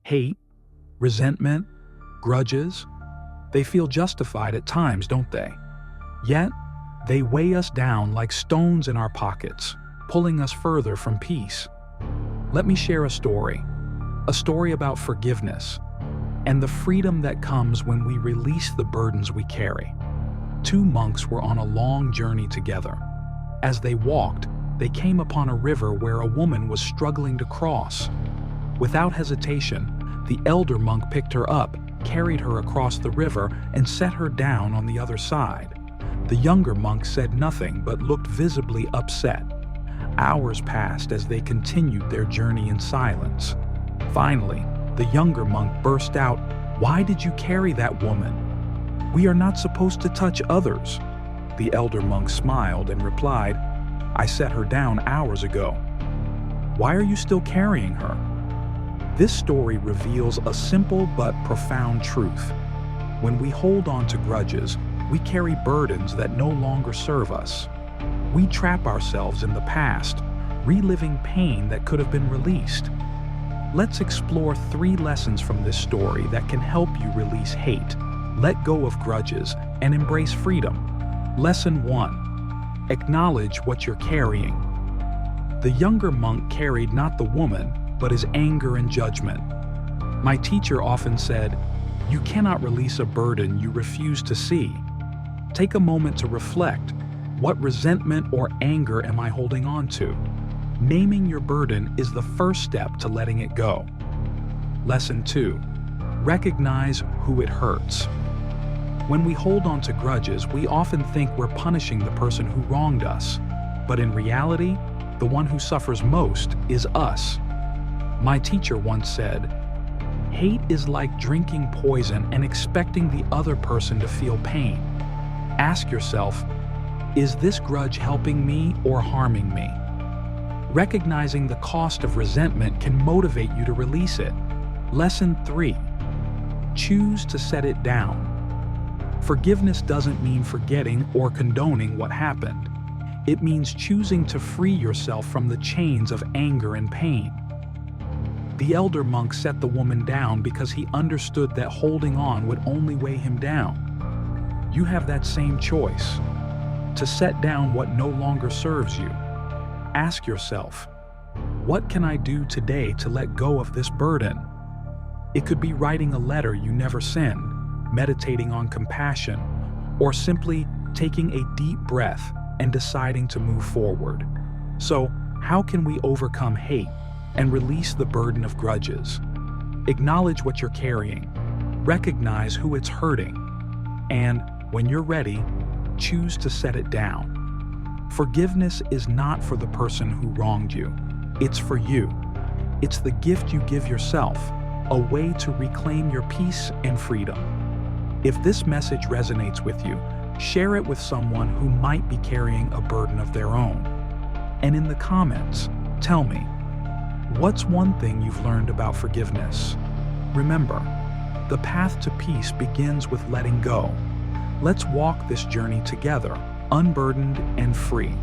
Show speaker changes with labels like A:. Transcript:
A: Hate, resentment, grudges, they feel justified at times, don't they? Yet, they weigh us down like stones in our pockets, pulling us further from peace. Let me share a story about forgiveness and the freedom that comes when we release the burdens we carry. Two monks were on a long journey together. As they walked, they came upon a river where a woman was struggling to cross. Without hesitation, the elder monk picked her up, carried her across the river, and set her down on the other side. The younger monk said nothing but looked visibly upset. Hours passed as they continued their journey in silence. Finally, the younger monk burst out, "Why did you carry that woman? We are not supposed to touch others." The elder monk smiled and replied, "I set her down hours ago. Why are you still carrying her?" This story reveals a simple but profound truth. When we hold on to grudges, we carry burdens that no longer serve us. We trap ourselves in the past, reliving pain that could have been released. Let's explore 3 lessons from this story that can help you release hate, let go of grudges, and embrace freedom. Lesson 1. Acknowledge what you're carrying. The younger monk carried not the woman, but his anger and judgment. My teacher often said, "You cannot release a burden you refuse to see." Take a moment to reflect. What resentment or anger am I holding on to? Naming your burden is the first step to letting it go. Lesson 2. Recognize who it hurts. When we hold on to grudges, we often think we're punishing the person who wronged us. But in reality, the one who suffers most is us. My teacher once said, "Hate is like drinking poison and expecting the other person to feel pain." Ask yourself, is this grudge helping me or harming me? Recognizing the cost of resentment can motivate you to release it. Lesson 3. Choose to set it down. Forgiveness doesn't mean forgetting or condoning what happened. It means choosing to free yourself from the chains of anger and pain. The elder monk set the woman down because he understood that holding on would only weigh him down. You have that same choice, to set down what no longer serves you. Ask yourself, what can I do today to let go of this burden? It could be writing a letter you never send, meditating on compassion, or simply taking a deep breath and deciding to move forward. So, how can we overcome hate and release the burden of grudges? Acknowledge what you're carrying, recognize who it's hurting, and when you're ready, choose to set it down. Forgiveness is not for the person who wronged you. It's for you. It's the gift you give yourself, a way to reclaim your peace and freedom. If this message resonates with you, share it with someone who might be carrying a burden of their own. And in the comments, tell me, what's one thing you've learned about forgiveness? Remember, the path to peace begins with letting go. Let's walk this journey together, unburdened and free.